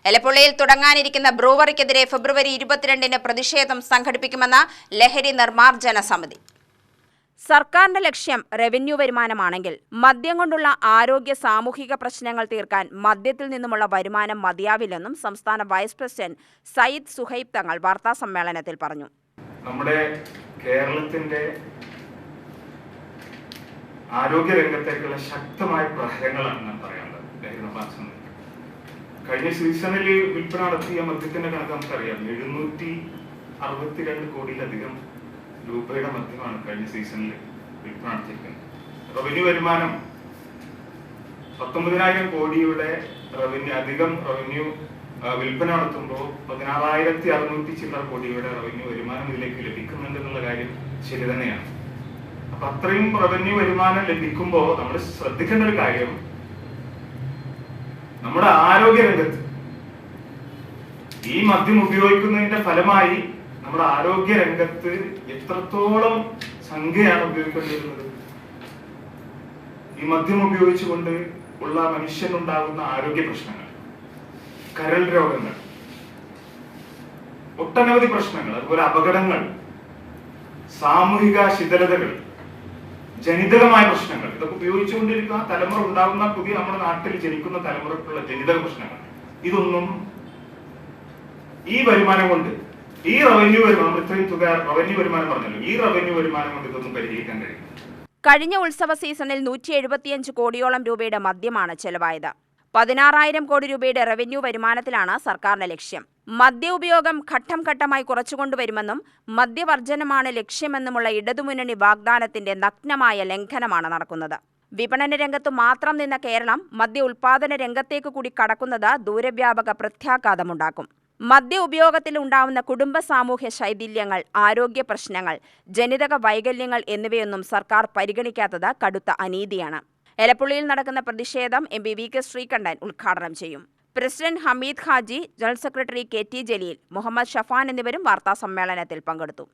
എലപ്പുള്ളിയിൽ തുടങ്ങാനിരിക്കുന്ന ബ്രൂവറിക്കെതിരെ ഫെബ്രുവരി 22-ന് പ്രതിഷേധം സംഘടിപ്പിക്കുമെന്ന് ലഹരി നിർമ്മാർജ്ജന സമിതി. സർക്കാരിന്റെ ലക്ഷ്യം റവന്യൂ വരുമാനമാണെങ്കിൽ മദ്യം കൊണ്ടുള്ള ആരോഗ്യ സാമൂഹിക പ്രശ്നങ്ങൾ തീർക്കാൻ മദ്യത്തിൽ നിന്നുമുള്ള വരുമാനം മതിയാവില്ലെന്നും സംസ്ഥാന വൈസ് പ്രസിഡന്റ് സയ്യിദ് സുഹൈബ് തങ്ങൾ വാർത്താസമ്മേളനത്തിൽ പറഞ്ഞു. നമ്മുടെ കേരളത്തിന്റെ ആരോഗ്യ രംഗത്തേക്കുള്ള ശക്തമായ പ്രഹരങ്ങളാണ് ഞാൻ പറയാനുള്ളത്. ലഹരി നിർമ്മാർജ്ജന സമിതി കഴിഞ്ഞ സീസണിൽ വിൽപ്പന നടത്തിയ മദ്യത്തിന്റെ കണക്ക് നമുക്കറിയാം. 762 കോടിയിലധികം രൂപയുടെ മദ്യമാണ് കഴിഞ്ഞ സീസണിൽ വിൽപ്പന നടത്തിയിരിക്കുന്നത്. റവന്യൂ വരുമാനം 19,000 കോടിയുടെ അധികം റവന്യൂ വിൽപ്പന നടത്തുമ്പോൾ 16,600 ചില്ലറ കോടിയുടെ റവന്യൂ വരുമാനം ഇതിലേക്ക് ലഭിക്കുന്നുണ്ട് എന്നുള്ള കാര്യം ശരി തന്നെയാണ്. അപ്പൊ അത്രയും റവന്യൂ വരുമാനം ലഭിക്കുമ്പോൾ നമ്മൾ ശ്രദ്ധിക്കേണ്ട ഒരു കാര്യം, നമ്മുടെ ആരോഗ്യ രംഗത്ത് ഈ മദ്യം ഉപയോഗിക്കുന്നതിന്റെ ഫലമായി നമ്മുടെ ആരോഗ്യ രംഗത്ത് എത്രത്തോളം സംഖ്യയാണ് ഉപയോഗിക്കേണ്ടിയിരുന്നത്. ഈ മദ്യം ഉപയോഗിച്ചുകൊണ്ട് ഉള്ള മനുഷ്യനുണ്ടാകുന്ന ആരോഗ്യ പ്രശ്നങ്ങൾ, കരൾ രോഗങ്ങൾ, ഒട്ടനവധി പ്രശ്നങ്ങൾ, അതുപോലെ അപകടങ്ങൾ, സാമൂഹിക ശിഥിലതകൾ, ജനിതകമായ പ്രശ്നങ്ങൾ, ഇതൊക്കെ ഉപയോഗിച്ചുകൊണ്ടിരിക്കുന്ന തലമുറ ഉണ്ടാകുന്ന പുതിയ നമ്മുടെ നാട്ടിൽ ജനിക്കുന്ന തലമുറക്കുള്ള ജനിതക പ്രശ്നങ്ങൾ, ഇതൊന്നും ഈ വരുമാനം കൊണ്ട്, ഈ റവന്യൂ വരുമാനം, ഇത്രയും തുക റവന്യൂ വരുമാനം പറഞ്ഞല്ലോ, ഈ റവന്യൂ വരുമാനം കൊണ്ട് ഇതൊന്നും പരിഹരിക്കാൻ കഴിയും. കഴിഞ്ഞ ഉത്സവ സീസണിൽ 175 കോടിയോളം രൂപയുടെ മദ്യമാണ് ചെലവായത്. 16,000 കോടി രൂപയുടെ റവന്യൂ വരുമാനത്തിലാണ് സർക്കാരിന്റെ ലക്ഷ്യം. മദ്യ ഉപയോഗം ഘട്ടം ഘട്ടമായി കുറച്ചുകൊണ്ടുവരുമെന്നും മദ്യവർജനമാണ് ലക്ഷ്യമെന്നുമുള്ള ഇടതുമുന്നണി വാഗ്ദാനത്തിന്റെ നഗ്നമായ ലംഘനമാണ് നടക്കുന്നത്. വിപണന രംഗത്ത് മാത്രം നിന്ന കേരളം മദ്യ ഉൽപാദന രംഗത്തേക്ക് കൂടി കടക്കുന്നത് ദൂരവ്യാപക പ്രത്യാഘാതമുണ്ടാക്കും. മദ്യ ഉപയോഗത്തിൽ ഉണ്ടാവുന്ന കുടുംബ സാമൂഹ്യ ശൈഥില്യങ്ങൾ, ആരോഗ്യ പ്രശ്നങ്ങൾ, ജനിതക വൈകല്യങ്ങൾ എന്നിവയൊന്നും സർക്കാർ പരിഗണിക്കാത്തത് കടുത്ത അനീതിയാണ്. എലപ്പുള്ളിയിൽ നടക്കുന്ന പ്രതിഷേധം MP VK ശ്രീകണ്ഠൻ ഉദ്ഘാടനം ചെയ്യും. President Hameed Haji, general secretary KT Jaleel, Muhammad Shafan എന്നിവരും വാർത്താസമ്മേളനത്തിൽ പങ്കെടുത്തു.